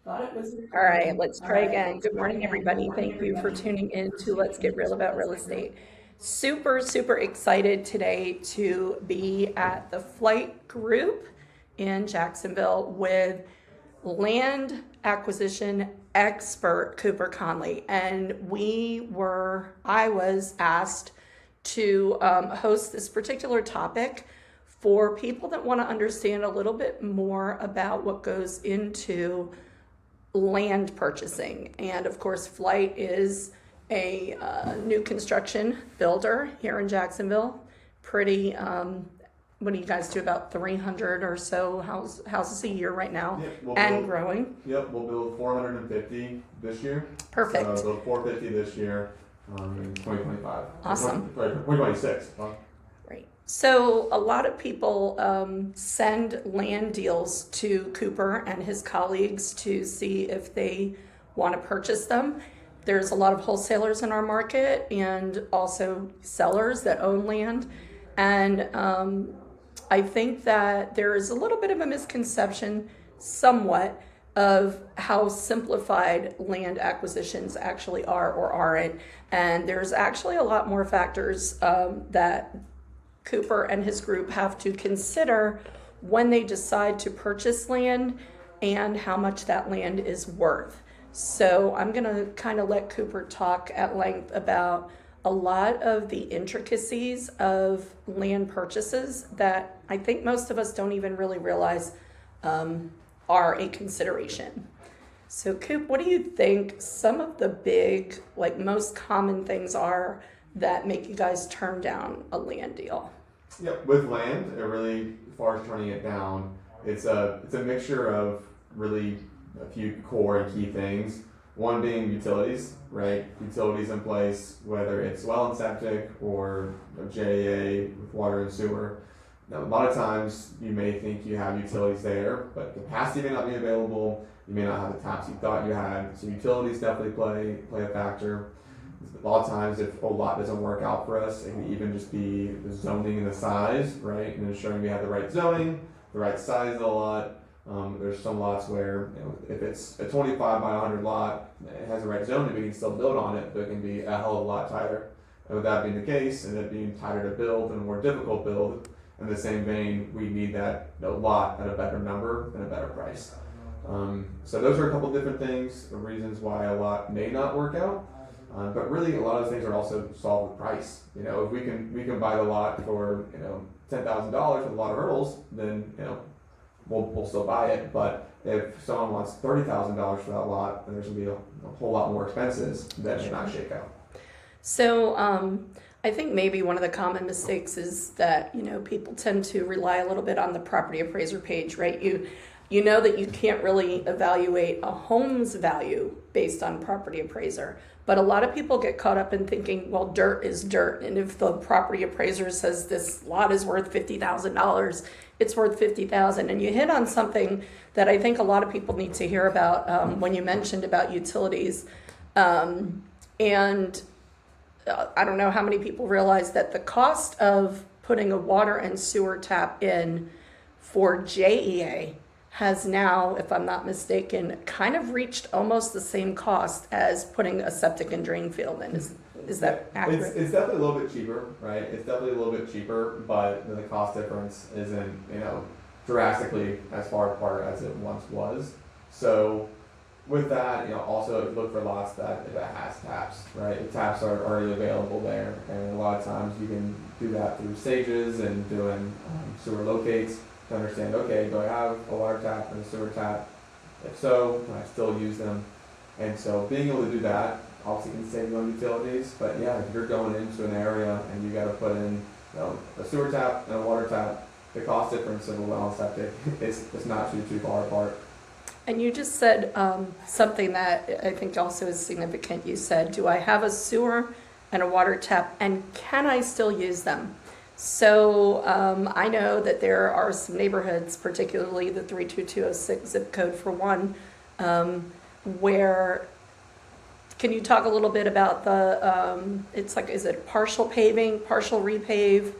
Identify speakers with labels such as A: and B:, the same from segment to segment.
A: Thought it was
B: All right,
A: recording.
B: let's
A: All
B: try
A: right,
B: again.
A: let's
B: Good
A: try
B: morning,
A: again. Good
B: everybody.
A: morning,
B: Thank you for
A: everybody.
B: tuning
A: Thank
B: in
A: you for
B: to Let's
A: tuning
B: Get
A: in
B: Real
A: to
B: About
A: Let's
B: Real
A: Get Real.
B: Estate. Super excited today to be at the Flight Group in Jacksonville with land acquisition expert Cooper Connelly. And I was asked to host this particular topic for people that want to understand a little bit more about what goes into land purchasing. And of course, Flight is a new construction builder here in Jacksonville. Pretty, what do you guys do? About 300 or so houses a year right now,
C: Yep,
B: and growing.
C: Yep, we'll build 450 this year.
B: Perfect.
C: So build 450 this year in 2025.
B: Awesome.
C: 2026.
B: Right. So a lot of people send land deals to Cooper and his colleagues to see if they want to purchase them. There's a lot of wholesalers in our market and also sellers that own land. And I think that there is a little bit of a misconception, somewhat, of how simplified land acquisitions actually are or aren't. And there's actually a lot more factors that Cooper and his group have to consider when they decide to purchase land and how much that land is worth. So I'm going to kind of let Cooper talk at length about a lot of the intricacies of land purchases that I think most of us don't even really realize are a consideration. So Coop, what do you think some of the big, like most common things are that make you guys turn down a land deal?
C: Yep, with land, it really, as far as turning it down, it's a mixture of really a few core and key things. One being utilities, right? Utilities in place, whether it's well and septic or JA with water and sewer. Now, a lot of times you may think you have utilities there, but capacity may not be available. You may not have the taps you thought you had. So utilities definitely play a factor. A lot of times, if a lot doesn't work out for us, it can even just be the zoning and the size, right? And ensuring we have the right zoning, the right size of the lot. There's some lots where, if it's a 25 by 100 lot, it has the right zoning, we can still build on it, but it can be a hell of a lot tighter. And with that being the case, and it being tighter to build and a more difficult build, in the same vein, we need that lot at a better number and a better price. So those are a couple different things, the reasons why a lot may not work out. But really, a lot of those things are also solved with price. If we can buy the lot for $10,000 with a lot of hurdles, then we'll still buy it. But if someone wants $30,000 for that lot, then there's gonna be a whole lot more expenses that may not shake out.
B: So I think maybe one of the common mistakes is that people tend to rely a little bit on the property appraiser page, right? You know that you can't really evaluate a home's value based on property appraiser. But a lot of people get caught up in thinking, well, dirt is dirt. And if the property appraiser says this lot is worth $50,000, it's worth $50,000. And you hit on something that I think a lot of people need to hear about when you mentioned about utilities. And I don't know how many people realize that the cost of putting a water and sewer tap in for JEA has now, if I'm not mistaken, kind of reached almost the same cost as putting a septic and drain field in. Is that accurate?
C: It's definitely a little bit cheaper, right? It's definitely a little bit cheaper, but the cost difference isn't, drastically as far apart as it once was. So with that, also look for lots that has taps, right? The taps are already available there, and a lot of times you can do that through stages and doing sewer locates to understand, okay, do I have a water tap and a sewer tap? If so, can I still use them? And so being able to do that obviously can save you on utilities, but yeah, if you're going into an area and you got to put in a sewer tap and a water tap, the cost difference of a well and septic is not too far apart.
B: And you just said something that I think also is significant. You said, do I have a sewer and a water tap, and can I still use them? So I know that there are some neighborhoods, particularly the 32206 zip code for one, where, can you talk a little bit about it's like, is it partial paving, partial repave,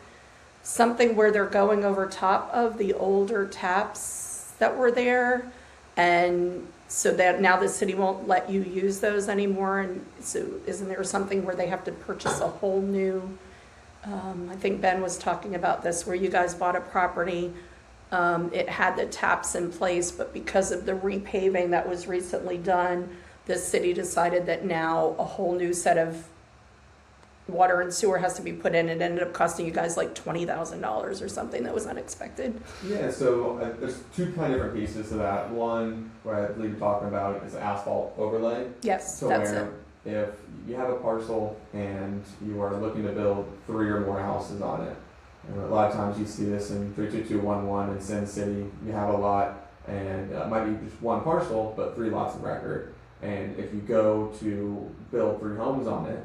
B: something where they're going over top of the older taps that were there? And so that now the city won't let you use those anymore, and so isn't there something where they have to purchase a whole new, I think Ben was talking about this, where you guys bought a property, it had the taps in place, but because of the repaving that was recently done, the city decided that now a whole new set of water and sewer has to be put in. It ended up costing you guys like $20,000 or something that was unexpected.
C: Yeah, so there's two kind of different pieces to that. One, where I believe you're talking about, is asphalt overlay.
B: Yes,
C: So
B: that's
C: where
B: it.
C: if you have a parcel and you are looking to build 3 or more houses on it, and a lot of times you see this in 32211 in Sin City, you have a lot and it might be just one parcel, but 3 lots of record. And if you go to build 3 homes on it,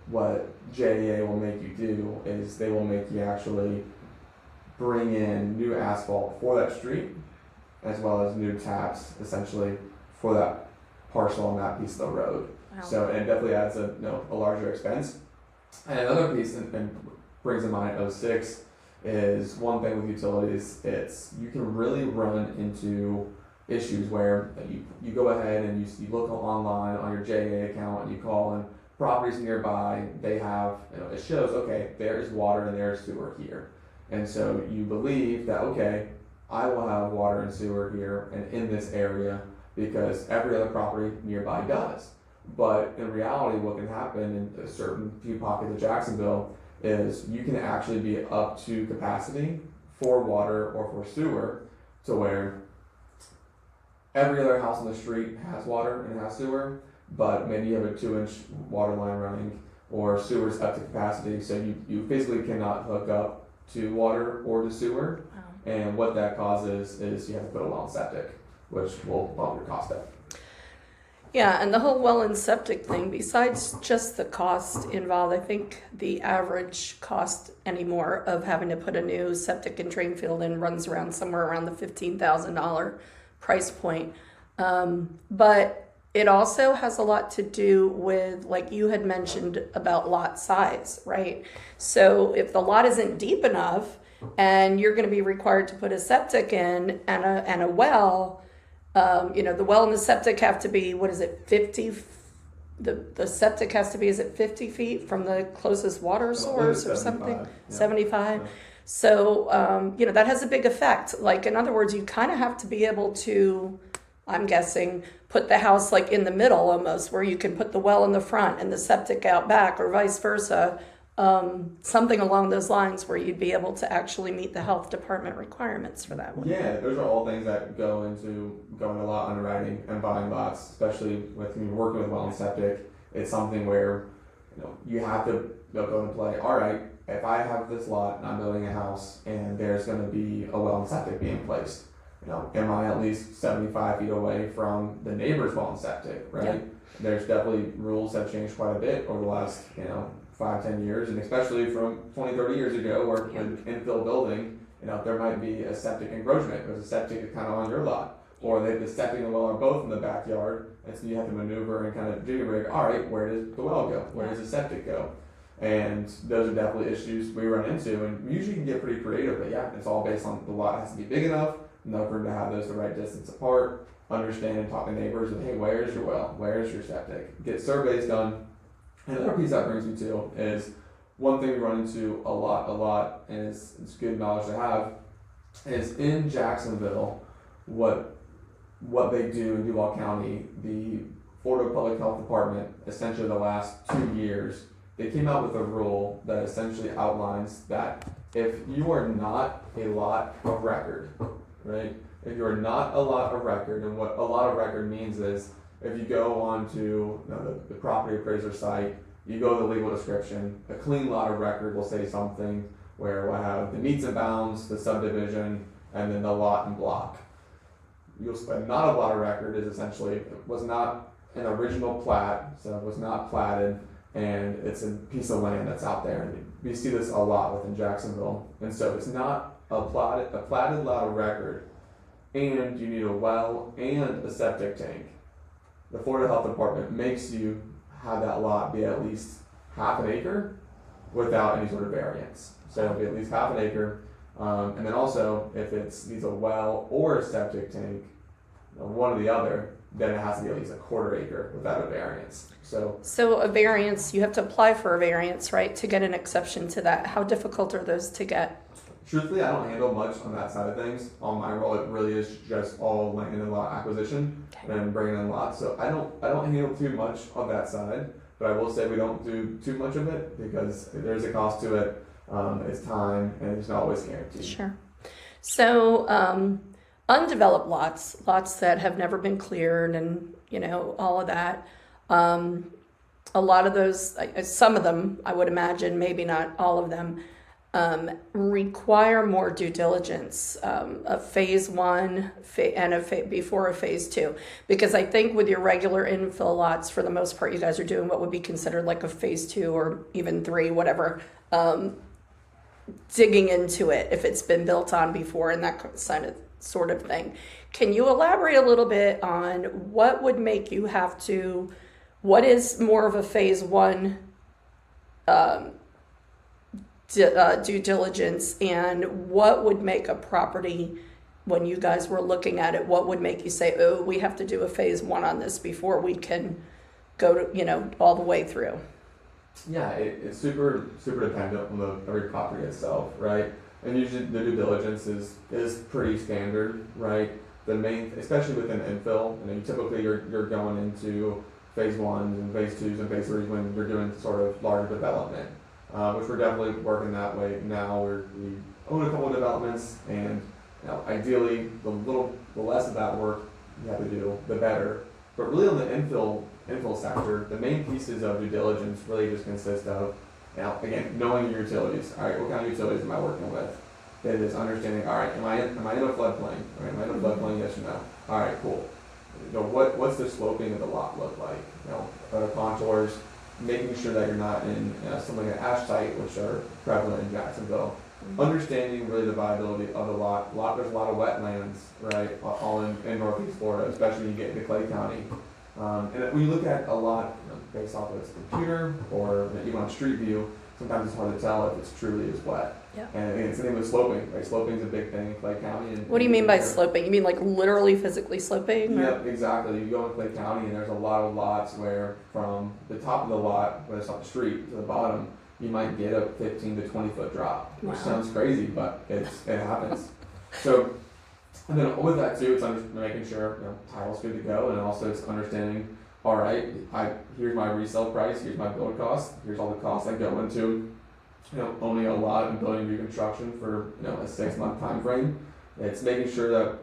C: what JEA will make you do is they will make you actually bring in new asphalt for that street, as well as new taps, essentially, for that parcel on that piece of the road.
B: Wow.
C: So it definitely adds a larger expense. And another piece, and brings in mind '06, is one thing with utilities, it's you can really run into issues where you go ahead and you look online on your JEA account and you call and properties nearby, they have, it shows, okay, there is water and there is sewer here. And so you believe that, okay, I will have water and sewer here and in this area because every other property nearby does. But in reality, what can happen in a certain few pockets of Jacksonville is you can actually be up to capacity for water or for sewer, to where every other house on the street has water and has sewer, but maybe you have a 2-inch water line running or sewer's up to capacity, so you physically cannot hook up to water or to sewer.
B: Wow.
C: And what that causes is you have to put a well and septic, which will bump your cost up.
B: Yeah, and the whole well and septic thing, besides just the cost involved, I think the average cost anymore of having to put a new septic and drain field in runs around somewhere around the $15,000 price point. But it also has a lot to do with, like you had mentioned, about lot size, right? So if the lot isn't deep enough and you're going to be required to put a septic in and a well, the well and the septic have to be, 50? The septic has to be, is it 50 feet from the closest water source or something?
C: Yeah.
B: 75?
C: Yeah.
B: So, that has a big effect. Like, in other words, you kind of have to be able to, I'm guessing, put the house like in the middle almost, where you can put the well in the front and the septic out back, or vice versa. Something along those lines where you'd be able to actually meet the health department requirements for that one.
C: Yeah, those are all things that go into going a lot underwriting and buying lots, especially with working with well and septic. It's something where you have to go and play. All right, if I have this lot and I'm building a house and there's going to be a well and septic being placed, am I at least 75 feet away from the neighbor's well and septic, right?
B: Yeah.
C: There's definitely rules have changed quite a bit over the last 5-10 years, and especially from 20-30 years ago, where in infill building, there might be a septic encroachment. There's a septic kind of on your lot, or the septic and the well are both in the backyard, and so you have to maneuver and kind of jiggy rig. All right, where does the well go? Where does the septic go? And those are definitely issues we run into, and we usually can get pretty creative. But yeah, it's all based on the lot has to be big enough room to have those the right distance apart. Understand and talk to neighbors of, hey, where's your well? Where's your septic? Get surveys done. And the other piece that brings me to is one thing we run into a lot, and it's good knowledge to have, is in Jacksonville, what they do in Duval County, the Florida Public Health Department, essentially the last 2 years, they came out with a rule that essentially outlines that if you are not a lot of record, right? If you're not a lot of record, and what a lot of record means is, if you go on to the property appraiser site, you go to the legal description, a clean lot of record will say something where we'll have the meets and bounds, the subdivision, and then the lot and block. Not a lot of record is essentially, it was not an original plat, so it was not platted, and it's a piece of land that's out there. And we see this a lot within Jacksonville. And so it's not a platted lot of record, and you need a well and a septic tank. The Florida Health Department makes you have that lot be at least half an acre without any sort of variance. So it'll be at least half an acre. And then also, if it needs a well or a septic tank, one or the other, then it has to be at least a quarter acre without a variance.
B: So a variance, you have to apply for a variance, right, to get an exception to that. How difficult are those to get?
C: Truthfully, I don't handle much on that side of things. On my role, it really is just all land and lot acquisition and bringing in lots. So I don't handle too much of that side, but I will say we don't do too much of it because there's a cost to it. It's time, and it's not always guaranteed.
B: Sure. So undeveloped lots that have never been cleared, and all of that. A lot of those, some of them, I would imagine, maybe not all of them, require more due diligence, a phase one and before a phase two. Because I think with your regular infill lots, for the most part, you guys are doing what would be considered like a phase two or even three, whatever, digging into it if it's been built on before and that sort of thing. Can you elaborate a little bit on what would make you have to, what is more of a phase one due diligence, and what would make a property, when you guys were looking at it, what would make you say, oh, we have to do a phase one on this before we can go to, all the way through?
C: Yeah, it's super dependent on every property itself, right? And usually the due diligence is pretty standard, right? The main, especially within infill, typically you're going into phase ones and phase twos and phase threes when you're doing sort of large development, which we're definitely working that way now. We own a couple of developments, and ideally the less of that work you have to do, the better. But really on the infill sector, the main pieces of due diligence really just consist of, again, knowing your utilities. All right, what kind of utilities am I working with? It is understanding, all right, am I in a floodplain? Right, am I in a floodplain? Yes or no? All right, cool. What's the sloping of the lot look like? Contours, making sure that you're not in something like an ash site, which are prevalent in Jacksonville. Understanding really the viability of the lot. There's a lot of wetlands, right, all in Northeast Florida, especially when you get into Clay County. And when you look at a lot based off of its computer or even on street view, sometimes it's hard to tell if it's truly is wet.
B: Yeah.
C: And it's the name of sloping, right? Sloping is a big thing in Clay County.
B: What do you mean by sloping? You mean like literally physically sloping?
C: Yep, exactly. You go in Clay County and there's a lot of lots where from the top of the lot, where it's on the street, to the bottom, you might get a 15 to 20 foot drop, which sounds crazy, but it happens. So, and then with that too, it's making sure title's good to go, and also it's understanding, all right, here's my resale price, here's my build cost, here's all the costs that go into owning a lot and building reconstruction for a 6-month time frame. It's making sure that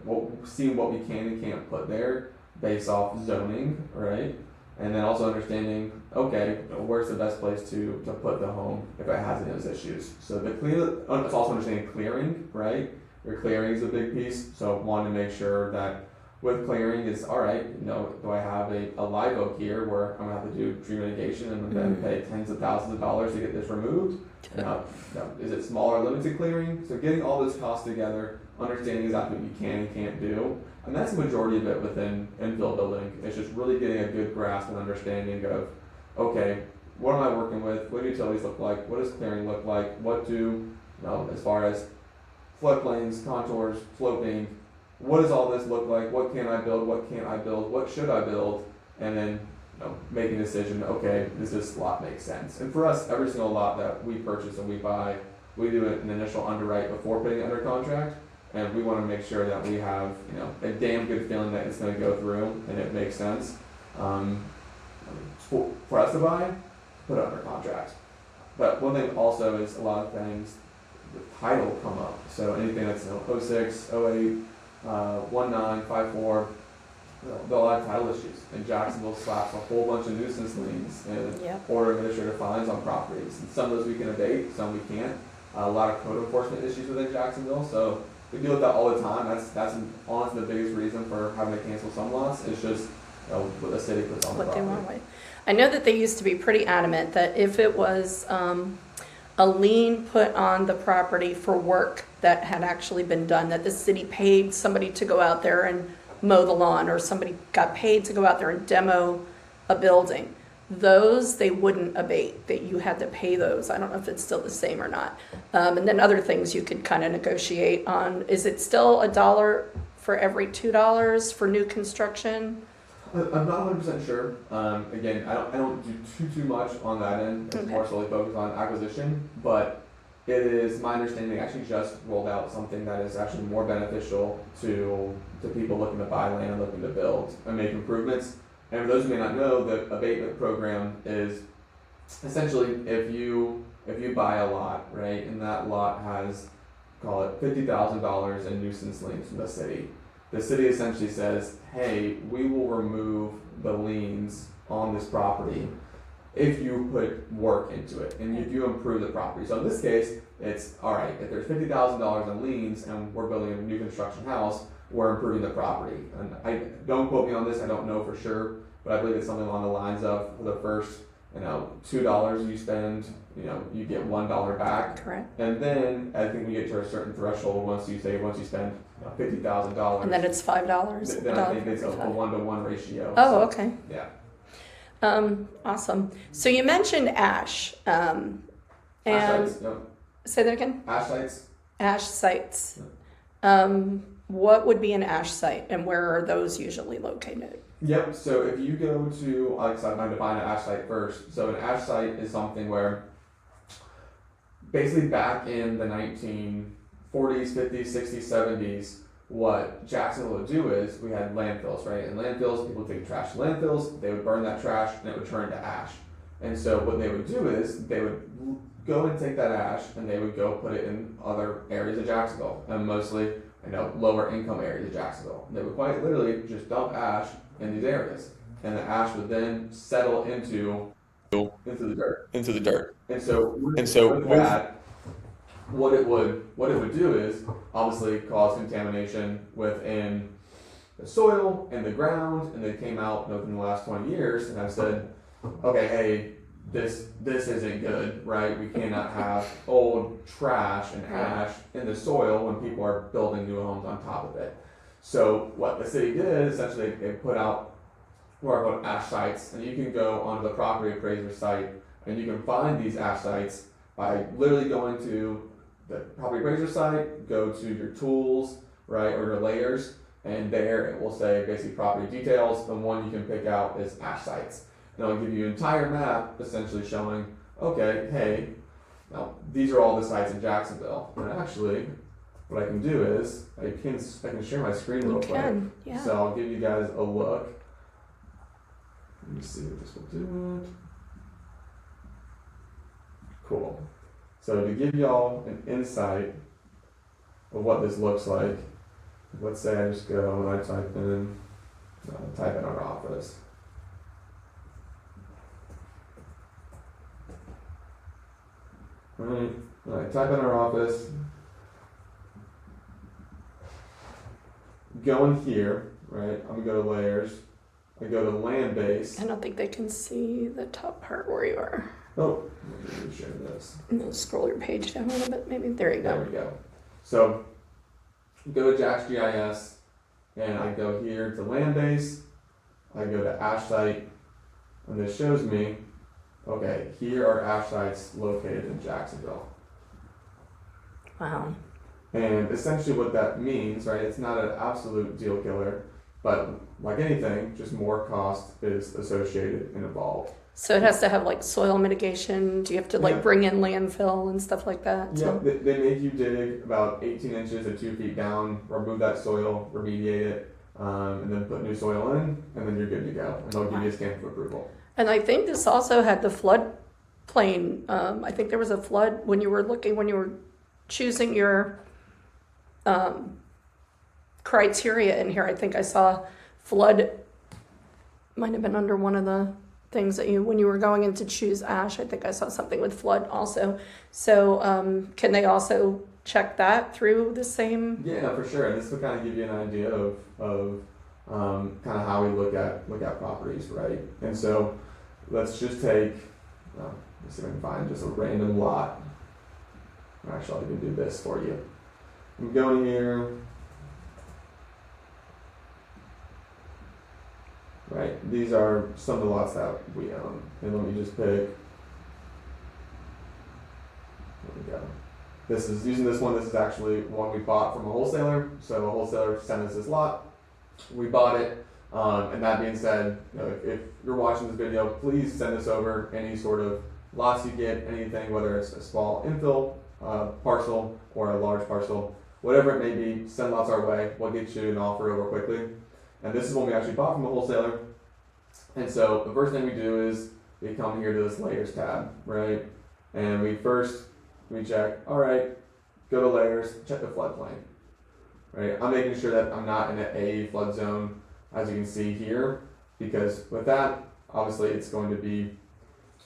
C: seeing what we can and can't put there based off zoning, right? And then also understanding, okay, where's the best place to put the home if it has any of those issues. So it's also understanding clearing, right? Your clearing is a big piece. So wanting to make sure that with clearing is, all right, do I have a live oak here where I'm gonna have to do tree mitigation and then pay tens of thousands of dollars to get this removed? Is it smaller limited clearing? So getting all this cost together, understanding exactly what you can and can't do. And that's the majority of it within infill building. It's just really getting a good grasp and understanding of, okay, what am I working with? What do utilities look like? What does clearing look like? What do, as far as floodplains, contours, sloping, what does all this look like? What can I build? What can't I build? What should I build? And then making a decision, okay, does this lot make sense? And for us, every single lot that we purchase and we buy, we do an initial underwrite before putting it under contract. And we want to make sure that we have, a damn good feeling that it's going to go through and it makes sense. For us to buy, put it under contract. But one thing also is a lot of things, the title come up. So anything that's 06, 08, 19, 54, there are a lot of title issues. And Jacksonville slaps a whole bunch of nuisance liens and order administrative fines on properties. And some of those we can abate, some we can't. A lot of code enforcement issues within Jacksonville. So we deal with that all the time. That's honestly the biggest reason for having to cancel some lots. It's just what the city puts on the property. What they want.
B: I know that they used to be pretty adamant that if it was a lien put on the property for work that had actually been done, that the city paid somebody to go out there and mow the lawn, or somebody got paid to go out there and demo a building, those they wouldn't abate, that you had to pay those. I don't know if it's still the same or not. And then other things you could kind of negotiate on. Is it still $1 for every $2 for new construction?
C: I'm not 100% sure. Again, I don't do too much on that end. It's
B: Okay.
C: more solely focused on acquisition, but it is my understanding they actually just rolled out something that is actually more beneficial to people looking to buy land, looking to build and make improvements. And for those who may not know, the abatement program is essentially if you buy a lot, right, and that lot has, call it $50,000 in nuisance liens from the city essentially says, hey, we will remove the liens on this property if you put work into it and if you improve the property. So in this case, it's all right, if there's $50,000 in liens and we're building a new construction house, we're improving the property. And I don't quote me on this, I don't know for sure, but I believe it's something along the lines of for the first, $2 you spend, you get $1 back.
B: Correct.
C: And then I think we get to a certain threshold once you spend $50,000.
B: And then it's $5.
C: Then I think it's a 1-to-1 ratio.
B: Oh,
C: So,
B: okay.
C: yeah.
B: Awesome. So you mentioned ash. And
C: Ash sites. Yep.
B: say that again.
C: Ash sites.
B: Ash sites. What would be an ash site, and where are those usually located?
C: Yep. So if you go to, like I said, I'm going to define an ash site first. So an ash site is something where, basically back in the 1940s, 50s, 60s, 70s, what Jacksonville would do is we had landfills, right? And landfills, people would take trash to landfills, they would burn that trash, and it would turn to ash. And so what they would do is they would go and take that ash, and they would go put it in other areas of Jacksonville, and mostly, lower income areas of Jacksonville. They would quite literally just dump ash in these areas, and the ash would then settle into the dirt. And so with that, what it would do is obviously cause contamination within the soil and the ground, and they came out within the last 20 years and have said, okay, hey, this isn't good, right? We cannot have old trash and ash in the soil when people are building new homes on top of it. So what the city did, essentially, they put out what are called ash sites, and you can go onto the property appraiser site, and you can find these ash sites by literally going to the property appraiser site, go to your tools, right, or your layers, and there it will say basically property details, and one you can pick out is ash sites. And it'll give you an entire map essentially showing, okay, hey, now these are all the sites in Jacksonville. And actually, what I can do is I can share my screen real quick.
B: Yeah.
C: So I'll give you guys a look. Let me see if this will do it. Cool. So to give y'all an insight of what this looks like, let's say I just go and I type in our office. Alright, I type in our office, go in here, right, I'm gonna go to layers, I go to land base.
B: I don't think they can see the top part where you are.
C: Oh, let me share this.
B: No, scroll your page down a little bit, maybe. There you go.
C: There we go. So, go to Jax GIS, and I go here to land base, I go to ash site, and this shows me, okay, here are ash sites located in Jacksonville.
B: Wow.
C: And essentially what that means, right, it's not an absolute deal killer, but like anything, just more cost is associated and involved.
B: So it has to have like soil mitigation. Do you have to like bring in landfill and stuff like that?
C: Yeah, they make you dig about 18 inches to 2 feet down, remove that soil, remediate it, and then put new soil in, and then you're good to go. And they'll give you a stamp of approval.
B: And I think this also had the flood plain. I think there was a flood when you were choosing your criteria in here. I think I saw flood might have been under one of the things that when you were going in to choose ash. I think I saw something with flood also. So can they also check that through the same?
C: Yeah, for sure. And this will kind of give you an idea of kind of how we look at properties, right? And so let's just take, let's see if I can find just a random lot. Actually, I can do this for you. I'm going here. Right, these are some of the lots that we own. And let me just pick. There we go. This is using this one. This is actually one we bought from a wholesaler. So a wholesaler sent us this lot. We bought it. And that being said, if you're watching this video, please send us over any sort of lots you get, anything, whether it's a small infill parcel or a large parcel, whatever it may be, send lots our way. We'll get you an offer over quickly. And this is when we actually bought from a wholesaler. And so the first thing we do is we come here to this layers tab, right? And we check, all right, go to layers, check the floodplain, right? I'm making sure that I'm not in an A flood zone, as you can see here, because with that, obviously it's going to be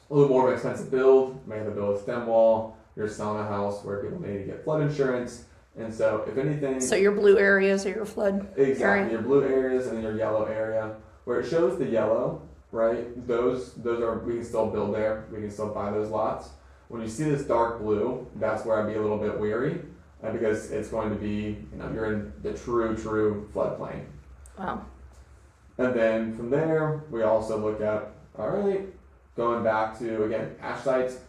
C: a little more of an expensive build. You may have to build a stem wall. You're selling a house where people need to get flood insurance. And so if anything...
B: So your blue areas are your flood
C: Exactly,
B: area?
C: Your blue areas and then your yellow area. Where it shows the yellow, right, those are, we can still build there. We can still buy those lots. When you see this dark blue, that's where I'd be a little bit weary, because it's going to be, you're in the true floodplain.
B: Wow.
C: And then from there, we also look at, all right, going back to, again, ash sites.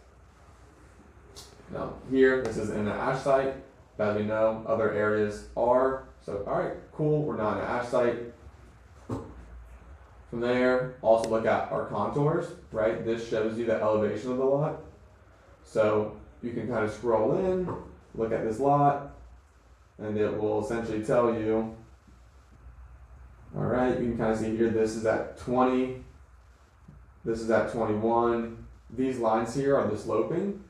C: Now here, this is in an ash site. As we know, other areas are. So, all right, cool, we're not in an ash site. From there, also look at our contours, right? This shows you the elevation of the lot. So you can kind of scroll in, look at this lot, and it will essentially tell you, all right, you can kind of see here, this is at 20, this is at 21. These lines here are the sloping.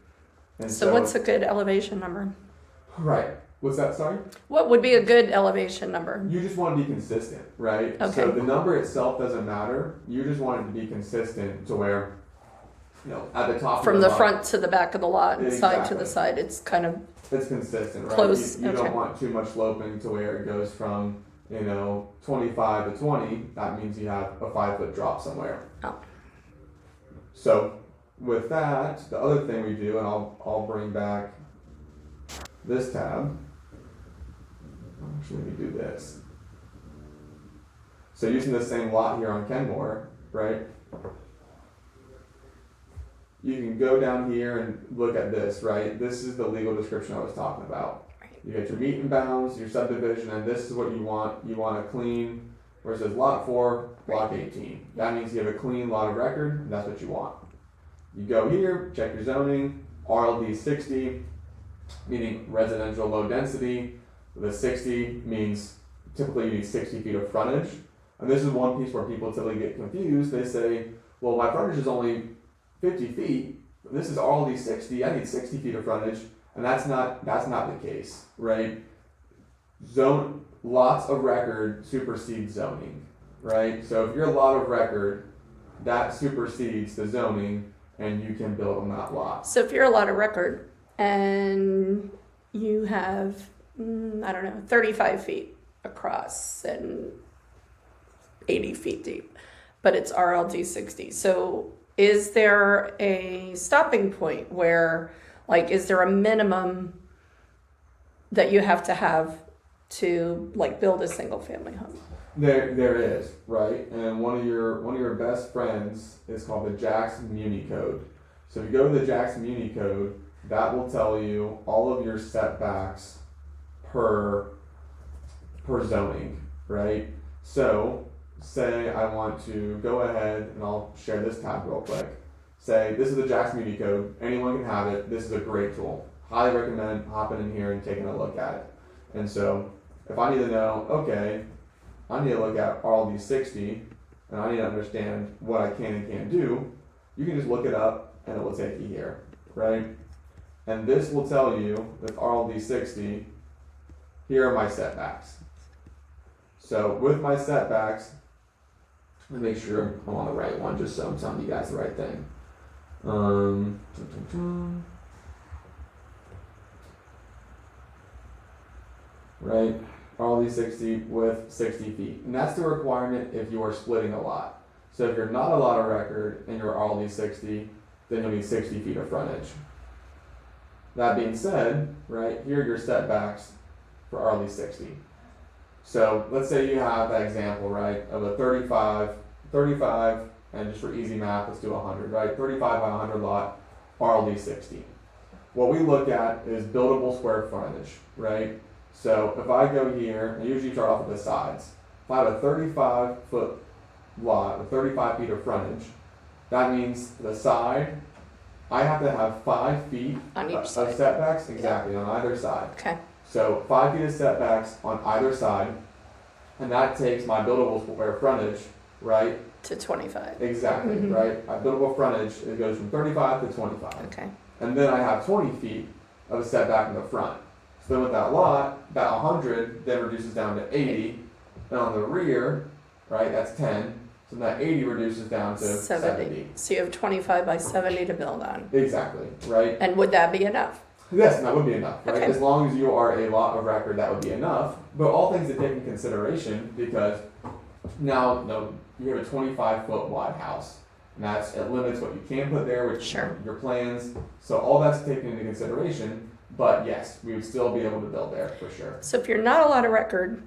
C: And
B: So what's a good elevation number?
C: Right. What's that, sorry?
B: What would be a good elevation number?
C: You just want to be consistent, right?
B: Okay.
C: So the number itself doesn't matter. You just want it to be consistent to where, at the top
B: From
C: of
B: the
C: lot,
B: front to the back of the lot and side to the
C: Exactly.
B: side, it's kind of
C: it's consistent, right?
B: Close,
C: You
B: okay.
C: don't want too much sloping to where it goes from, 25 to 20. That means you have a 5-foot drop somewhere.
B: Oh.
C: So with that, the other thing we do, and I'll bring back this tab. Actually, let me do this. So using the same lot here on Kenmore, right? You can go down here and look at this, right? This is the legal description I was talking about. You get your meet and bounds, your subdivision, and this is what you want. You want a clean, where it says lot 4, block 18. That means you have a clean lot of record, and that's what you want. You go here, check your zoning, RLD 60, meaning residential low density. The 60 means typically you need 60 feet of frontage. And this is one piece where people typically get confused. They say, well, my frontage is only 50 feet. This is RLD 60. I need 60 feet of frontage. And that's not the case, right? Lots of record supersedes zoning, right? So if you're a lot of record, that supersedes the zoning and you can build on that lot.
B: So if you're a lot of record and you have, 35 feet across and 80 feet deep, but it's RLD 60. So is there a stopping point where, is there a minimum that you have to build a single family home?
C: There is, right? And one of your best friends is called the Jackson Muni Code. So if you go to the Jackson Muni Code, that will tell you all of your setbacks per zoning, right? So say I want to go ahead, and I'll share this tab real quick. Say this is the Jackson Muni Code. Anyone can have it. This is a great tool. Highly recommend hopping in here and taking a look at it. And so if I need to know, okay, I need to look at RLD 60, and I need to understand what I can and can't do, you can just look it up, and it will take you here, right? And this will tell you, with RLD 60, here are my setbacks. So with my setbacks, let me make sure I'm on the right one, just so I'm telling you guys the right thing. Right? RLD 60 with 60 feet. And that's the requirement if you are splitting a lot. So if you're not a lot of record and you're RLD 60, then you'll need 60 feet of frontage. That being said, right, here are your setbacks for RLD 60. So let's say you have that example, right, of a 35, and just for easy math, let's do 100, right? 35 by 100 lot, RLD 60. What we look at is buildable square frontage, right? So if I go here, I usually start off with the sides. if I have a 35-foot lot with 35 feet of frontage, that means the side, I have to have 5 feet
B: On each
C: of
B: side.
C: setbacks, exactly, on either side.
B: Okay.
C: So 5 feet of setbacks on either side, and that takes my buildable square frontage, right?
B: To 25.
C: Exactly,
B: Mhm.
C: right? My buildable frontage, it goes from 35 to 25.
B: Okay.
C: And then I have 20 feet of a setback in the front. So then with that lot, that 100 then reduces down to 80, and on the rear, right, that's 10, so that 80 reduces down to 70.
B: So you have 25 by 70 to build on.
C: Exactly, right?
B: And would that be enough?
C: Yes, that would be enough, right?
B: Okay.
C: As long as you are a lot of record, that would be enough. But all things to take into consideration, because now, you have a 25-foot wide house, and it limits what you can put there, which
B: Sure.
C: your plans. So all that's taken into consideration. But yes, we would still be able to build there for sure.
B: So if you're not a lot of record,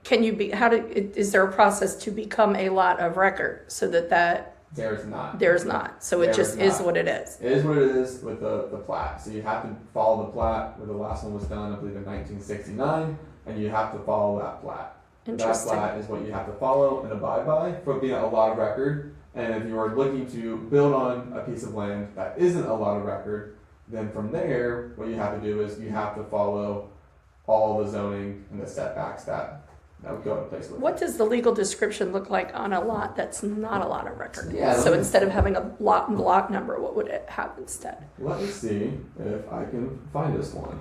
B: can you be, is there a process to become a lot of record so that
C: There's not.
B: there's not? So it
C: There's
B: just is
C: not.
B: what it is.
C: It is what it is with the plat. So you have to follow the plat, where the last one was done, I believe, in 1969, and you have to follow that plat. That
B: Interesting.
C: plat is what you have to follow and abide by for being a lot of record. And if you are looking to build on a piece of land that isn't a lot of record, then from there, what you have to do is you have to follow all the zoning and the setbacks that would go in place with
B: What
C: it.
B: does the legal description look like on a lot that's not a lot of record?
C: Yeah,
B: So instead of having a lot and block number, what would it have instead?
C: Let me see if I can find this one.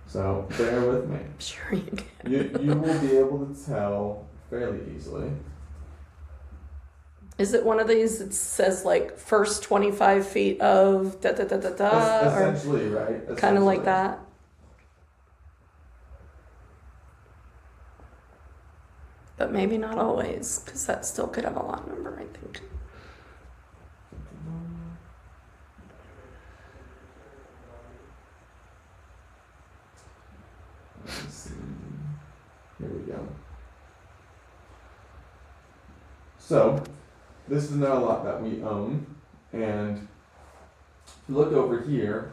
C: So bear with me.
B: I'm sure you can.
C: You will be able to tell fairly easily.
B: Is it one of these that says like first 25 feet of da da da da da? Or
C: Essentially, right?
B: kind of like
C: Essentially.
B: that? But maybe not always, because that still could have a lot number, I think.
C: Let's see. Here we go. So, this is another lot that we own, and if you look over here,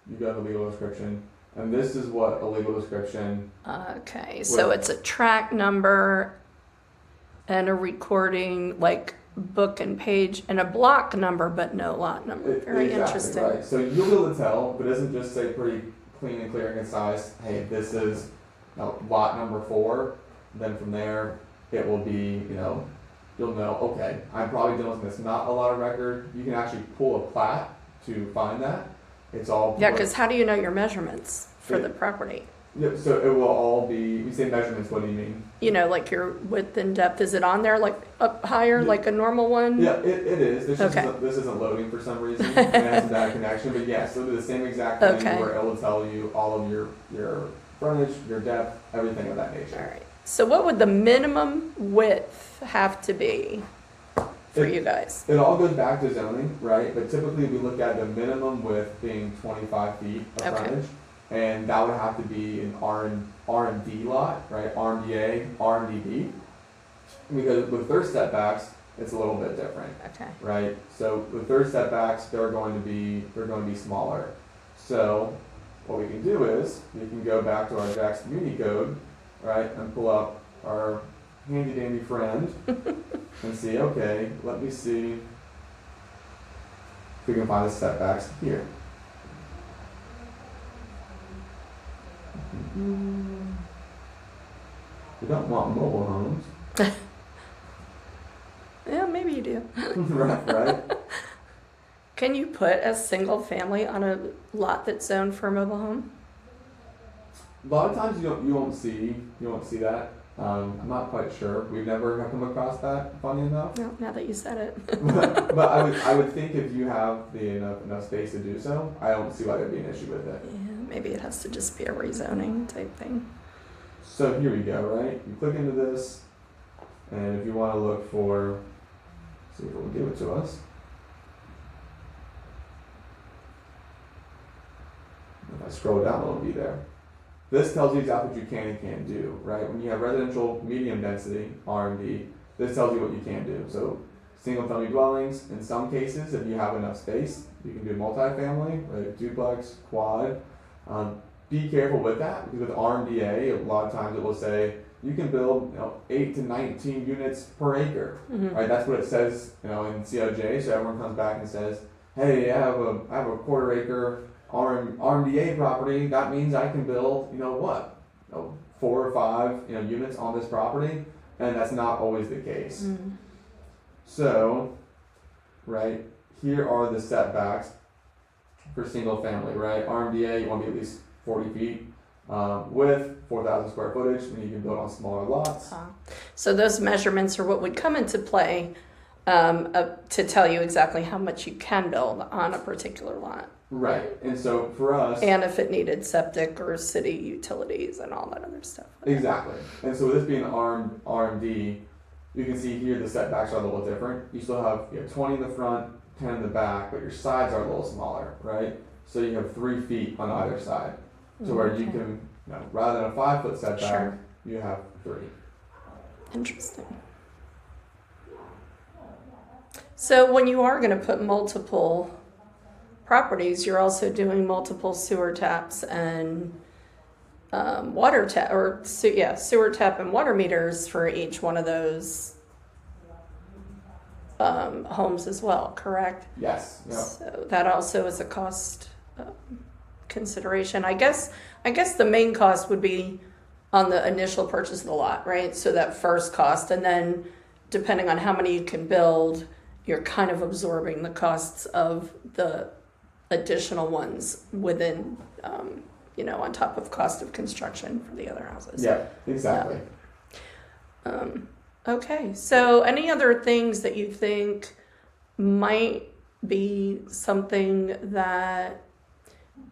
C: you got the legal description, and this is what a legal description.
B: Okay, so
C: What-
B: it's a track number and a recording, like book and page, and a block number, but no lot number. Very
C: Exactly,
B: interesting.
C: right. So you'll be able to tell, but it doesn't just say pretty clean and clear and concise, hey, this is lot number 4. Then from there, it will be, you'll know, okay, I'm probably doing something that's not a lot of record. You can actually pull a plat to find that. It's all.
B: Yeah, because how do you know your measurements for
C: Yeah.
B: the property?
C: Yep, so it will all be, we say measurements, what do you mean?
B: You know, like your width and depth. Is it on there like up higher,
C: Yeah.
B: like a normal one?
C: Yeah, it is.
B: Okay.
C: This isn't loading for some reason. It has a bad connection, but yes, it'll do the same exact thing.
B: Okay.
C: Where it will tell you all of your frontage, your depth, everything of that
B: All
C: nature.
B: right. So what would the minimum width have to be for
C: It-
B: you guys?
C: It all goes back to zoning, right? But typically we look at the minimum width being 25 feet of
B: Okay.
C: frontage. And that would have to be an R&D lot, right? RMDA, RMDB. Because with their setbacks, it's a little bit different,
B: Okay.
C: right? So with their setbacks, they're going to be smaller. So what we can do is we can go back to our Jack's Community Code, right, and pull up our handy dandy friend and see, okay, let me see if we can find the setbacks here. We don't want mobile homes,
B: Yeah, maybe you do.
C: right?
B: Can you put a single family on a lot that's zoned for a mobile home?
C: A lot of times you won't see that. I'm not quite sure. We've never come across that. Funny enough,
B: No, now that you said it.
C: but I would think if you have enough space to do so, I don't see why there'd be an issue with it.
B: Yeah, maybe it has to just be a rezoning type thing.
C: So here we go, right? You click into this, and if you want to look for, see if it will give it to us. If I scroll down, it'll be there. This tells you exactly what you can and can't do, right? When you have residential medium density, RMD, this tells you what you can do. So single family dwellings, in some cases, if you have enough space, you can do multifamily, right? Duplex, quad. Be careful with that, because with RMDA, a lot of times it will say you can build 8 to 19 units per acre, right? That's what it says in COJ. So everyone comes back and says, hey, I have a quarter acre RMDA property. That means I can build 4 or 5 units on this property, and that's not always the case. So, right, here are the setbacks for single family, right? RMDA, you want to be at least 40 feet width, 4,000 square footage, and you can build on smaller lots.
B: So those measurements are what would come into play to tell you exactly how much you can build on a particular lot.
C: Right, and so for us...
B: And if it needed septic or city utilities and all that other stuff.
C: Exactly. And so with this being RMD, you can see here the setbacks are a little different. You still have 20 in the front, 10 in the back, but your sides are a little smaller, right? So you have 3 feet on either side. So where you can, rather than a 5-foot setback, you have 3.
B: Interesting. So when you are going to put multiple properties, you're also doing multiple sewer taps and water tap, or sewer tap and water meters for each one of those homes as well, correct?
C: Yes. Yep.
B: So that also is a cost consideration. I guess the main cost would be on the initial purchase of the lot, right? So that first cost, and then depending on how many you can build, you're kind of absorbing the costs of the additional ones within, on top of cost of construction for the other houses.
C: Yeah, exactly.
B: Okay, so any other things that you think might be something that,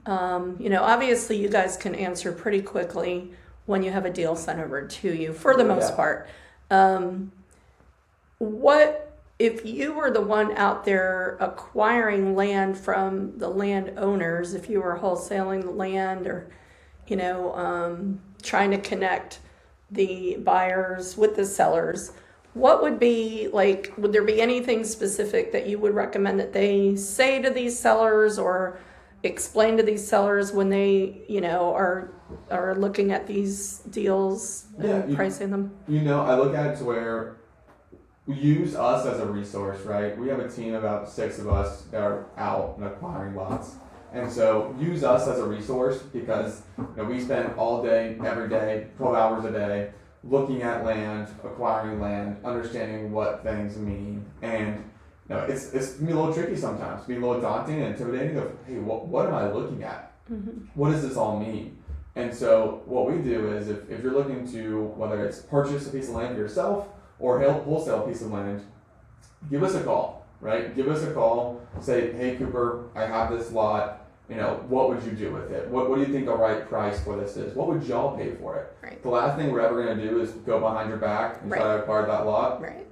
B: obviously you guys can answer pretty quickly when you have a deal sent over to you, for the most part. What if you were the one out there acquiring land from the landowners, if you were wholesaling the land or, trying to connect the buyers with the sellers, what would be would there be anything specific that you would recommend that they say to these sellers or explain to these sellers when they, are looking at these deals and pricing them?
C: I look at it to where we use us as a resource, right? We have a team of about 6 of us that are out and acquiring lots. And so use us as a resource because we spend all day, every day, 12 hours a day, looking at land, acquiring land, understanding what things mean. And it's can be a little tricky sometimes, it can be a little daunting and intimidating of, hey, what am I looking at? What does this all mean? And so what we do is if you're looking to, whether it's purchase a piece of land for yourself or wholesale a piece of land, give us a call, right? Give us a call, say, hey, Cooper, I have this lot, what would you do with it? What do you think the right price for this is? What would y'all pay for it?
B: Right.
C: The last thing we're ever going to do is go behind your back and try to acquire that lot.
B: Right.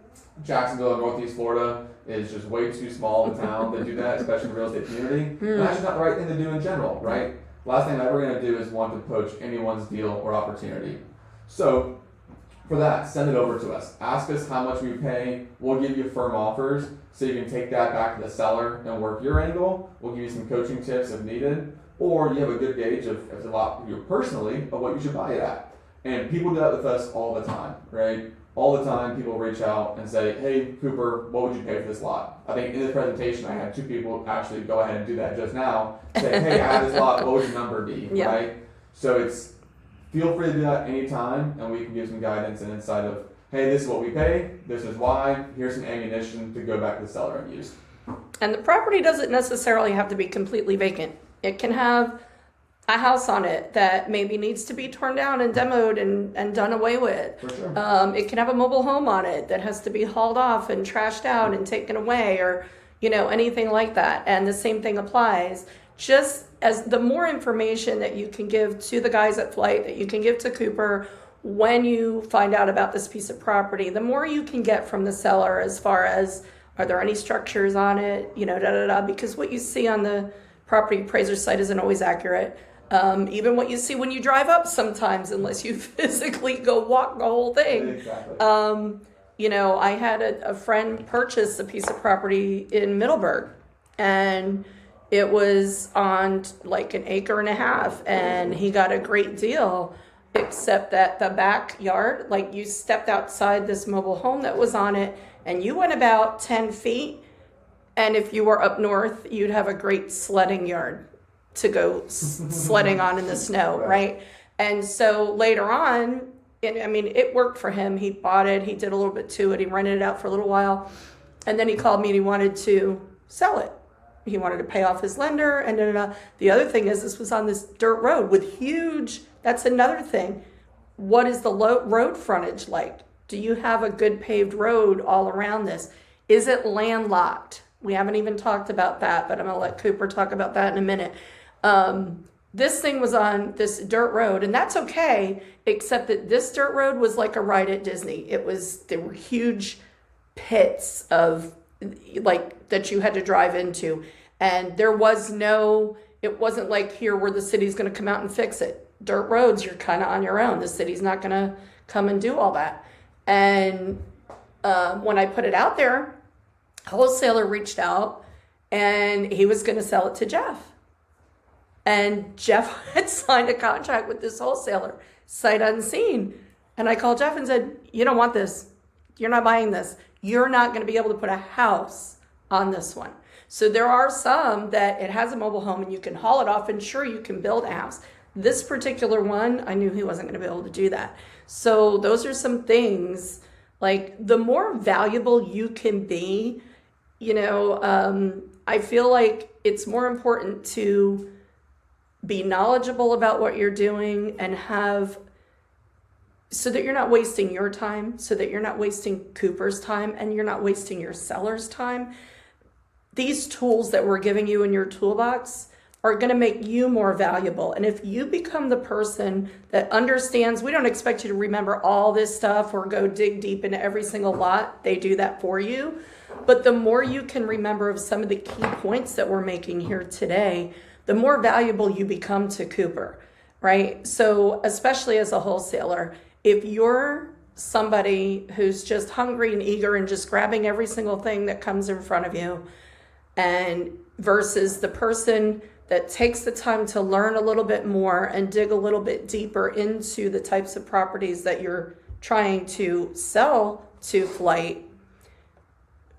C: Jacksonville, Northeast Florida is just way too small of a town to do that, especially in the real estate community. And that's just not the right thing to do in general, right? Last thing I'm ever going to do is want to poach anyone's deal or opportunity. So for that, send it over to us. Ask us how much we pay. We'll give you firm offers so you can take that back to the seller and work your angle. We'll give you some coaching tips if needed. Or you have a good gauge of a lot you personally of what you should buy it at. And people do that with us all the time, right? All the time people reach out and say, hey, Cooper, what would you pay for this lot? I think in this presentation I had 2 people actually go ahead and do that just now. Say, hey, I have this lot, what would your number be, right? So feel free to do that anytime, and we can give some guidance and insight of, hey, this is what we pay, this is why, here's some ammunition to go back to the seller and use.
B: And the property doesn't necessarily have to be completely vacant. It can have a house on it that maybe needs to be torn down and demoed and done away with.
C: For sure.
B: It can have a mobile home on it that has to be hauled off and trashed out and taken away, or anything like that. And the same thing applies. Just as the more information that you can give to the guys at Flight, that you can give to Cooper when you find out about this piece of property, the more you can get from the seller as far as, are there any structures on it, because what you see on the property appraiser site isn't always accurate. Even what you see when you drive up sometimes, unless you physically go walk the whole thing.
C: Exactly.
B: I had a friend purchase a piece of property in Middleburg, and it was on like 1.5 acres, and he got a great deal. except that the backyard, like you stepped outside this mobile home that was on it, and you went about 10 feet. And if you were up north, you'd have a great sledding yard to go sledding on in the snow, right? And so later on, I mean, it worked for him. He bought it, he did a little bit to it, he rented it out for a little while. And then he called me and he wanted to sell it. He wanted to pay off his lender and The other thing is, this was on this dirt road with huge, that's another thing. What is the road frontage like? Do you have a good paved road all around this? Is it landlocked? We haven't even talked about that, but I'm going to let Cooper talk about that in a minute. This thing was on this dirt road, and that's okay, except that this dirt road was like a ride at Disney. There were huge pits of like that you had to drive into, and it wasn't like here where the city's going to come out and fix it. Dirt roads, you're kind of on your own. The city's not going to come and do all that. And when I put it out there, a wholesaler reached out and he was going to sell it to Jeff. And Jeff had signed a contract with this wholesaler, sight unseen. And I called Jeff and said, you don't want this. You're not buying this. You're not going to be able to put a house on this one. So there are some that it has a mobile home and you can haul it off and sure, you can build a house. This particular one, I knew he wasn't going to be able to do that. So those are some things, like the more valuable you can be, I feel like it's more important to be knowledgeable about what you're doing and so that you're not wasting your time, so that you're not wasting Cooper's time, and you're not wasting your seller's time. These tools that we're giving you in your toolbox are going to make you more valuable. And if you become the person that understands, we don't expect you to remember all this stuff or go dig deep into every single lot. They do that for you. But the more you can remember of some of the key points that we're making here today, the more valuable you become to Cooper, right? So especially as a wholesaler, if you're somebody who's just hungry and eager and just grabbing every single thing that comes in front of you, and versus the person that takes the time to learn a little bit more and dig a little bit deeper into the types of properties that you're trying to sell to Flight,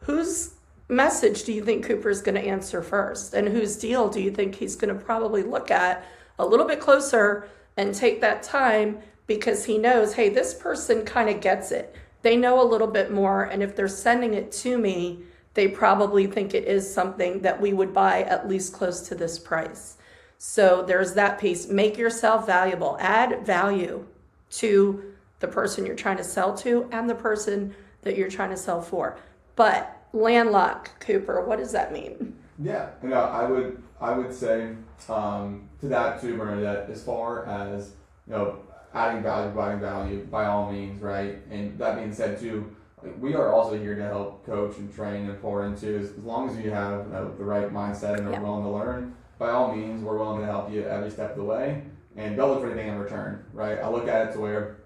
B: whose message do you think Cooper's going to answer first? And whose deal do you think he's going to probably look at a little bit closer and take that time because he knows, hey, this person kind of gets it. They know a little bit more, and if they're sending it to me, they probably think it is something that we would buy at least close to this price. So there's that piece. Make yourself valuable. Add value to the person you're trying to sell to and the person that you're trying to sell for. But landlock, Cooper, what does that mean?
C: Yeah, I would say to that too, Murray, that as far as adding value by all means, right? And that being said too, we are also here to help coach and train and pour into. As long as you have the right mindset and are willing to learn, by all means, we're willing to help you every step of the way, and don't look for anything in return, right? I look at it to where,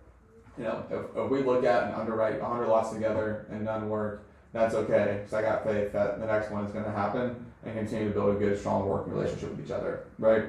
C: if we look at and underwrite 100 lots together and none work, that's okay, because I got faith that the next one is going to happen and continue to build a good, strong working relationship with each other, right?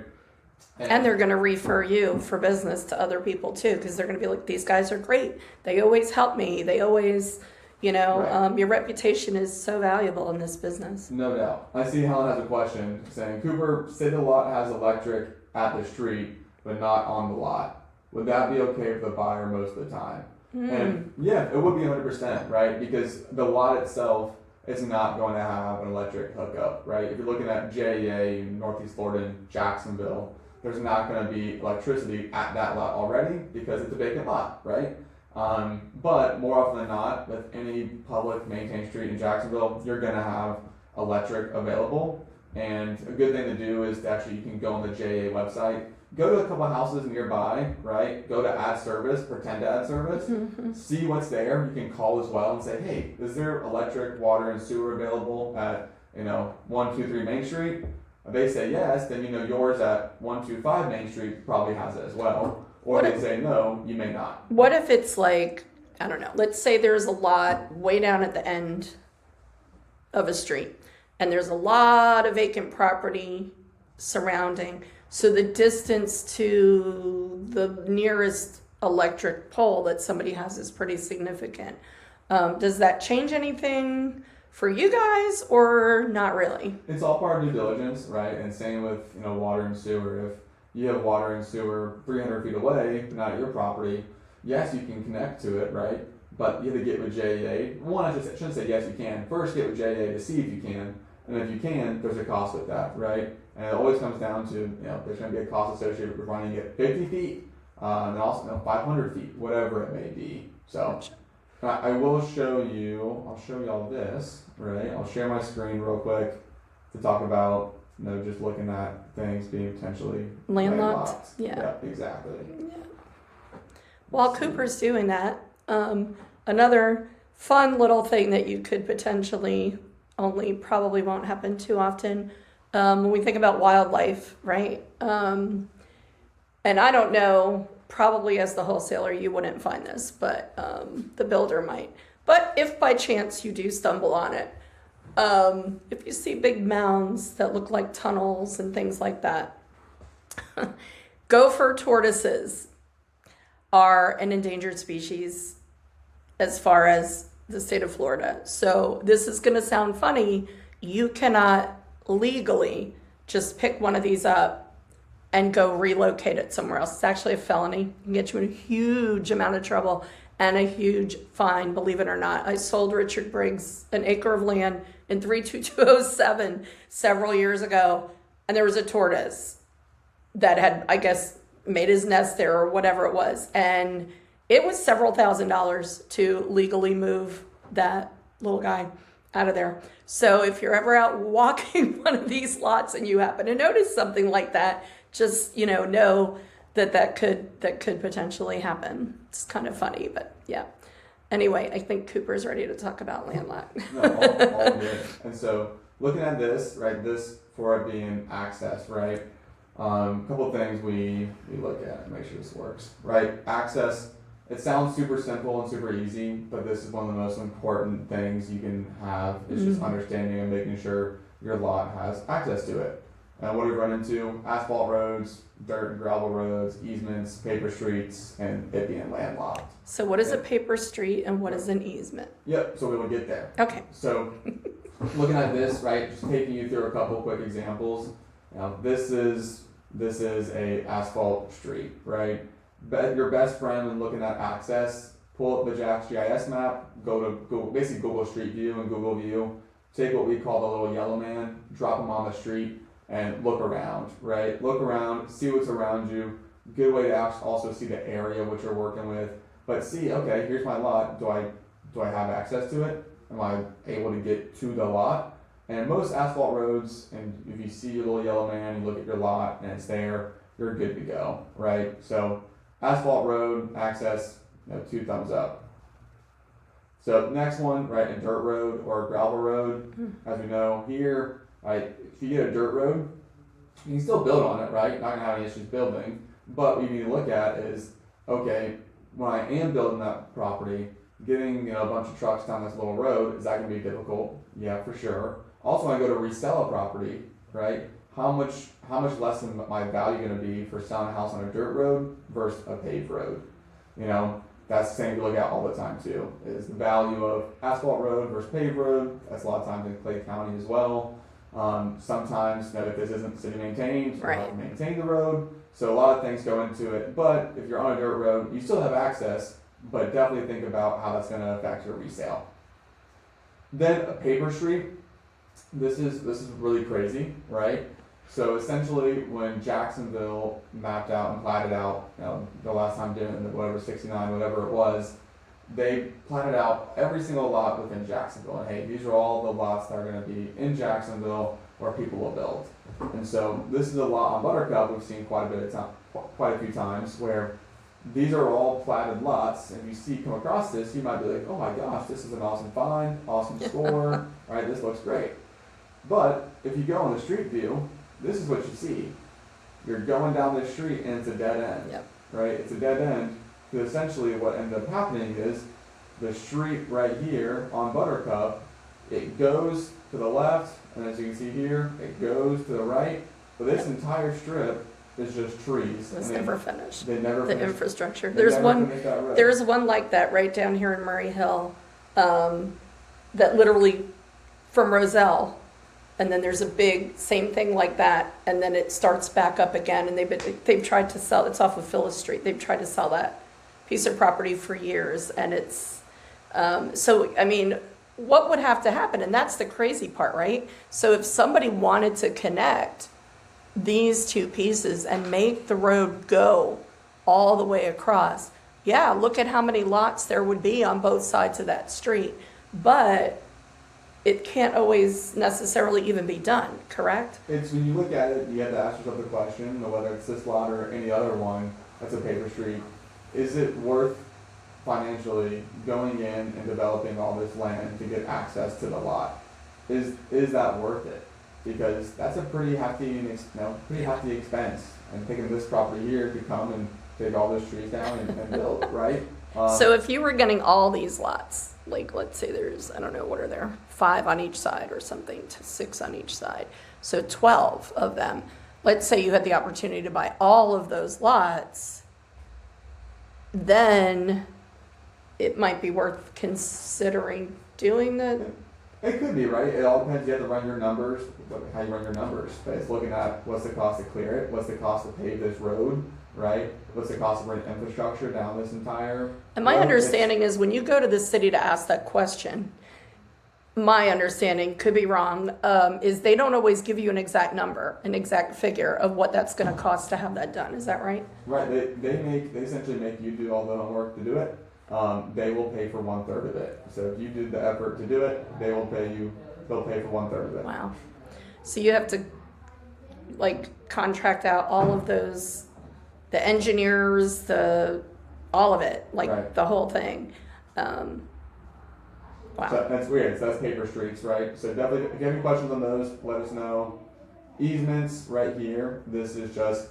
B: And they're going to refer you for business to other people too, because they're going to be like, these guys are great. They always help me. They always, right. Your reputation is so valuable in this business.
C: No doubt. I see Helen has a question saying, Cooper, say the lot has electric at the street, but not on the lot. Would that be okay for the buyer most of the time? And yeah, it would be 100%, right? Because the lot itself is not going to have an electric hookup, right? If you're looking at JEA in Northeast Florida and Jacksonville, there's not going to be electricity at that lot already because it's a vacant lot, right? But more often than not, with any public maintained street in Jacksonville, you're going to have electric available. And a good thing to do is you can go on the JEA website, go to a couple of houses nearby, right? Go to add service, pretend to add service, see what's there. You can call as well and say, hey, is there electric, water, and sewer available at 123 Main Street? If they say yes, then yours at 125 Main Street probably has it as well. Or they say no, you may not.
B: What if it's like, I don't know, let's say there's a lot way down at the end of a street and there's a lot of vacant property surrounding. So the distance to the nearest electric pole that somebody has is pretty significant. Does that change anything for you guys or not really?
C: It's all part of due diligence, right? And same with, water and sewer. If you have water and sewer 300 feet away, not at your property, yes, you can connect to it, right? But you have to get with JEA. One, I shouldn't say yes, you can. First, get with JEA to see if you can. And if you can, there's a cost with that, right? And it always comes down to, there's going to be a cost associated with running it 50 feet, and also 500 feet, whatever it may be. So I will show you, I'll show you all this, right? I'll share my screen real quick to talk about, just looking at things being potentially
B: landlocked. Yeah,
C: exactly.
B: Yeah. While Cooper's doing that, another fun little thing that you could potentially, only probably won't happen too often, when we think about wildlife, right? And I don't know, probably as the wholesaler you wouldn't find this, but the builder might. But if by chance you do stumble on it, if you see big mounds that look like tunnels and things like that, gopher tortoises are an endangered species as far as the state of Florida. So this is going to sound funny. You cannot legally just pick one of these up and go relocate it somewhere else. It's actually a felony. It can get you in a huge amount of trouble and a huge fine, believe it or not. I sold Richard Briggs an acre of land in 32207 several years ago, and there was a tortoise that had, I guess, made his nest there or whatever it was. And it was several $1,000s to legally move that little guy out of there. So if you're ever out walking one of these lots and you happen to notice something like that, just, know that could potentially happen. It's kind of funny, but yeah. Anyway, I think Cooper's ready to talk about landlocked.
C: No, all good. And so looking at this, right, this for it being access, right? A couple of things we look at to make sure this works, right? Access, it sounds super simple and super easy, but this is one of the most important things you can have is just understanding and making sure your lot has access to it. And what do we run into? Asphalt roads, dirt and gravel roads, easements, paper streets, and it being landlocked.
B: So what is a paper street and what is an easement?
C: Yep, so we will get there.
B: Okay.
C: So looking at this, right, just taking you through a couple quick examples. Now this is a asphalt street, right? Your best friend when looking at access, pull up the Jack's GIS map, go to Google, basically Google Street View and Google View, take what we call the little yellow man, drop him on the street, and look around, right? Look around, see what's around you. Good way to also see the area which you're working with. But see, okay, here's my lot. Do I have access to it? Am I able to get to the lot? And most asphalt roads, and if you see your little yellow man, you look at your lot and it's there, you're good to go, right? So asphalt road, access, 2 thumbs up. So next one, right, a dirt road or a gravel road. As we know here, right, if you get a dirt road, you can still build on it, right? You're not gonna have any issues building. But what you need to look at is, okay, when I am building that property, getting a bunch of trucks down this little road, is that gonna be difficult? Yeah, for sure. Also, when I go to resell a property, right? How much less than my value gonna be for selling a house on a dirt road versus a paved road? That's the same to look at all the time too, is the value of asphalt road versus paved road. That's a lot of times in Clay County as well. Sometimes, if this isn't city maintained, you have to maintain the road. So a lot of things go into it. But if you're on a dirt road, you still have access, but definitely think about how that's going to affect your resale. Then a paper street. This is really crazy, right? So essentially, when Jacksonville mapped out and platted out, the last time doing it, whatever 69, whatever it was, they platted out every single lot within Jacksonville. And hey, these are all the lots that are going to be in Jacksonville where people will build. And so this is a lot on Buttercup we've seen quite a few times where these are all platted lots. And if you come across this, you might be like, oh my gosh, this is an awesome find, awesome score, right? This looks great. But if you go on the street view, this is what you see. You're going down this street and it's a dead end, right? It's a dead end. Because essentially what ended up happening is the street right here on Buttercup, it goes to the left, and as you can see here, it goes to the right. But this entire strip is just trees.
B: It's never finished.
C: They never
B: The
C: finished,
B: infrastructure.
C: they
B: There's
C: never
B: one.
C: finished that road.
B: There's one like that right down here in Murray Hill, that literally from Roselle, and then there's a big same thing like that, and then it starts back up again. And they've tried to sell. It's off of Phyllis Street. They've tried to sell that piece of property for years, and it's so. I mean, what would have to happen? And that's the crazy part, right? So if somebody wanted to connect these two pieces and make the road go all the way across, yeah, look at how many lots there would be on both sides of that street. But it can't always necessarily even be done, correct?
C: It's when you look at it, you have to ask yourself the question, whether it's this lot or any other one that's a paper street, is it worth financially going in and developing all this land to get access to the lot? Is that worth it? Because that's a pretty hefty hefty expense. And thinking this property here could come and take all those trees down and build, right?
B: So if you were getting all these lots, like let's say there's, I don't know, what are there, 5 on each side or something, to 6 on each side, so 12 of them. Let's say you had the opportunity to buy all of those lots, then it might be worth considering doing the.
C: It could be, right? It all depends. You have to run your numbers, how you run your numbers. But it's looking at what's the cost to clear it, what's the cost to pave this road, right? What's the cost of running infrastructure down this entire.
B: And my
C: road?
B: understanding is when you go to the city to ask that question, my understanding, could be wrong, is they don't always give you an exact number, an exact figure of what that's going to cost to have that done. Is that right?
C: Right. They essentially make you do all the homework to do it. They will pay for 1/3 of it. So if you did the effort to do it, they'll pay for 1/3 of it.
B: Wow. So you have to like contract out all of those, the engineers, all of it, like
C: Right.
B: the whole thing. Wow.
C: So that's weird. So that's paper streets, right? So definitely, if you have any questions on those, let us know. Easements right here. This is just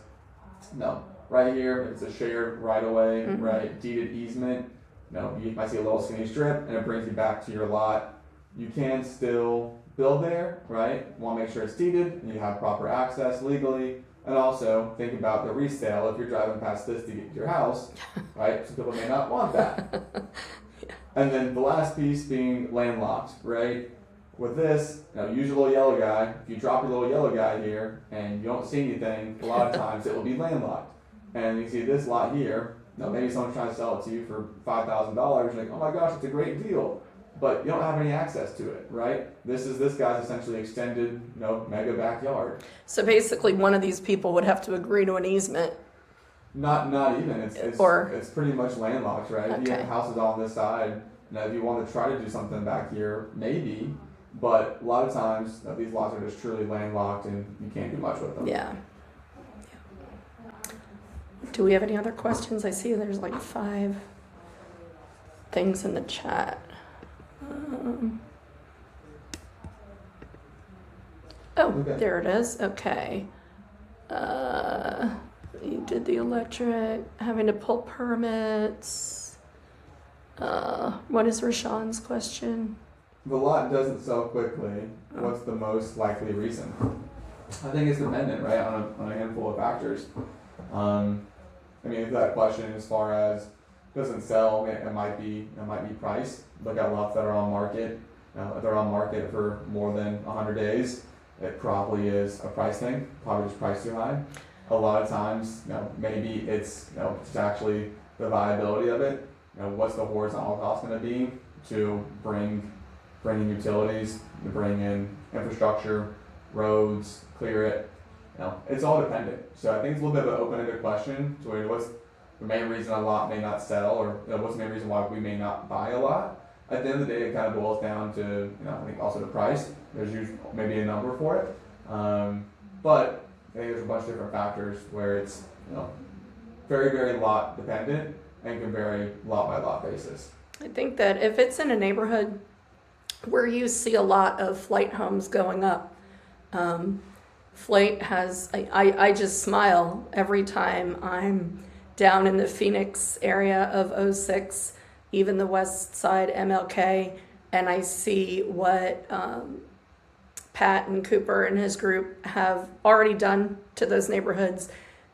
C: right here. It's a shared right of way,
B: Mhm.
C: right? Deeded easement. You might see a little skinny strip, and it brings you back to your lot. You can still build there, right? Want to make sure it's deeded and you have proper access legally. And also think about the resale if you're driving past this to get to your house, right? Some people may not want that. And then the last piece being landlocked, right? With this, use your little yellow guy. If you drop your little yellow guy here and you don't see anything, a lot of times it will be landlocked. And you see this lot here, maybe someone's trying to sell it to you for $5,000. You're like, oh my gosh, it's a great deal. But you don't have any access to it, right? This guy's essentially extended, mega backyard.
B: So basically one of these people would have to agree to an easement.
C: Not even. It's pretty much landlocked, right?
B: Okay.
C: You have houses on this side. If you want to try to do something back here, maybe. But a lot of times, these lots are just truly landlocked and you can't do much with them.
B: Yeah. Do we have any other questions? I see there's like 5 things in the chat.
C: Okay.
B: There it is. Okay. You did the electric, having to pull permits. What is Rashawn's question?
C: The lot doesn't sell quickly. What's the most likely reason? I think it's dependent, right, on a handful of factors. That question as far as doesn't sell, it might be price. Look at lots that are on market. If they're on market for more than 100 days, it probably is a price thing. Probably just priced too high. A lot of times, maybe it's just actually the viability of it. What's the horizontal cost going to be to bring in utilities, to bring in infrastructure, roads, clear it. It's all dependent. So I think it's a little bit of an open-ended question. So what's the main reason a lot may not sell, or what's the main reason why we may not buy a lot? At the end of the day, it kind of boils down to I think also the price. There's usually maybe a number for it, but I think there's a bunch of different factors where it's very, very lot dependent and can vary lot by lot basis.
B: I think that if it's in a neighborhood where you see a lot of flight homes going up, Flight has, I just smile every time I'm down in the Phoenix area of 06, even the west side MLK, and I see what Pat and Cooper and his group have already done to those neighborhoods.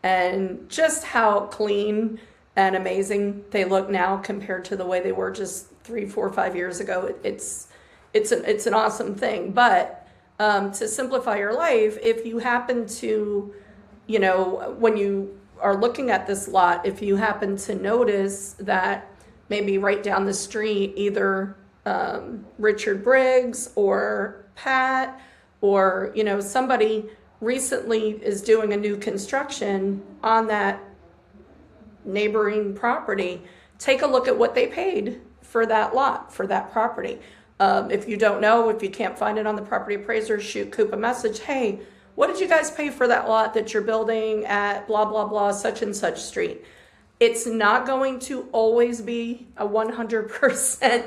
B: and just how clean and amazing they look now compared to the way they were just 3, 4, 5 years ago. It's an awesome thing. But to simplify your life, if you happen to, when you are looking at this lot, if you happen to notice that maybe right down the street, either Richard Briggs or Pat or, somebody recently is doing a new construction on that neighboring property, take a look at what they paid for that lot, for that property. If you don't know, if you can't find it on the property appraiser, shoot Coop a message. Hey, what did you guys pay for that lot that you're building at blah, blah, blah, such and such street? It's not going to always be a 100%,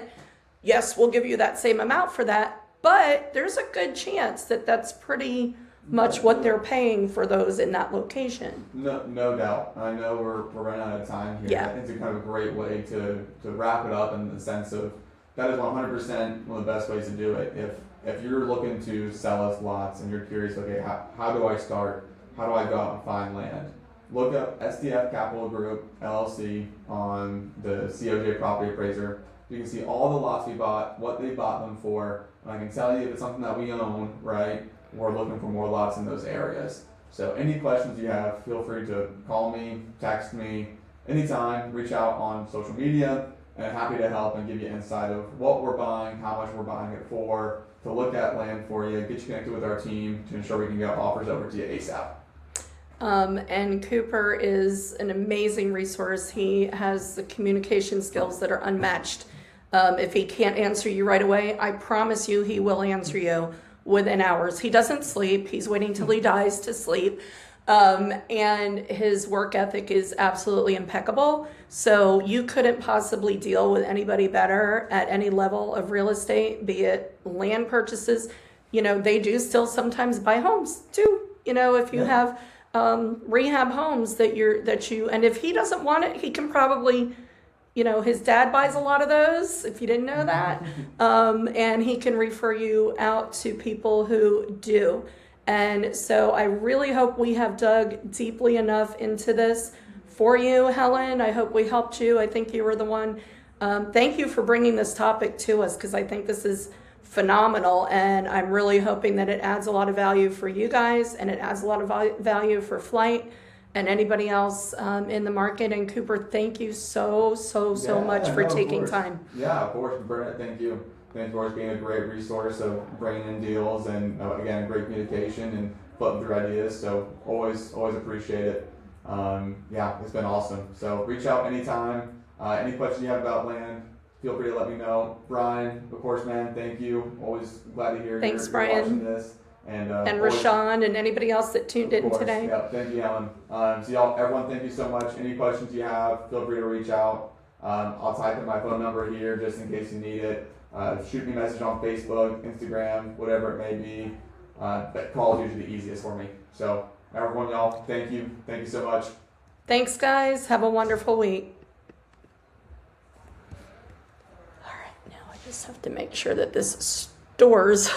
B: yes, we'll give you that same amount for that, but there's a good chance that that's pretty much what they're paying for those in that location.
C: No doubt. I know we're running out of time here.
B: Yeah.
C: I think it's a kind of a great way to wrap it up in the sense of that is 100% one of the best ways to do it. If you're looking to sell us lots and you're curious, okay, how do I start? How do I go out and find land? Look up SDF Capital Group LLC on the COJ Property Appraiser. You can see all the lots we bought, what they bought them for, and I can tell you if it's something that we own, right? We're looking for more lots in those areas. So any questions you have, feel free to call me, text me, anytime, reach out on social media, and I'm happy to help and give you insight of what we're buying, how much we're buying it for, to look at land for you, get you connected with our team to ensure we can get offers over to you ASAP.
B: And Cooper is an amazing resource. He has the communication skills that are unmatched. If he can't answer you right away, I promise you he will answer you within hours. He doesn't sleep. He's waiting till he dies to sleep. And his work ethic is absolutely impeccable. So you couldn't possibly deal with anybody better at any level of real estate, be it land purchases. They do still sometimes buy homes too. If you have rehab homes that and if he doesn't want it, he can probably, his dad buys a lot of those, if you didn't know that. And he can refer you out to people who do. And so I really hope we have dug deeply enough into this for you, Helen. I hope we helped you. I think you were the one. Thank you for bringing this topic to us, because I think this is phenomenal, and I'm really hoping that it adds a lot of value for you guys, and it adds a lot of value for Flight and anybody else in the market. And Cooper, thank you so much for taking time.
C: Yeah, of course, Bernadette, thank you. Thanks for being a great resource of bringing in deals and again, great communication and flipping through ideas. So always appreciate it. It's been awesome. So reach out anytime. Any questions you have about land, feel free to let me know. Brian, of course, man, thank you. Always glad to hear
B: Thanks,
C: you're
B: Brian.
C: watching this. And
B: Rashawn and anybody else that tuned in today.
C: Yep, thank you, Helen. So y'all, everyone, thank you so much. Any questions you have, feel free to reach out. I'll type in my phone number here just in case you need it. Shoot me a message on Facebook, Instagram, whatever it may be. But call is usually the easiest for me. So everyone, y'all, thank you. Thank you so much.
B: Thanks, guys. Have a wonderful week. All right, now I just have to make sure that this stores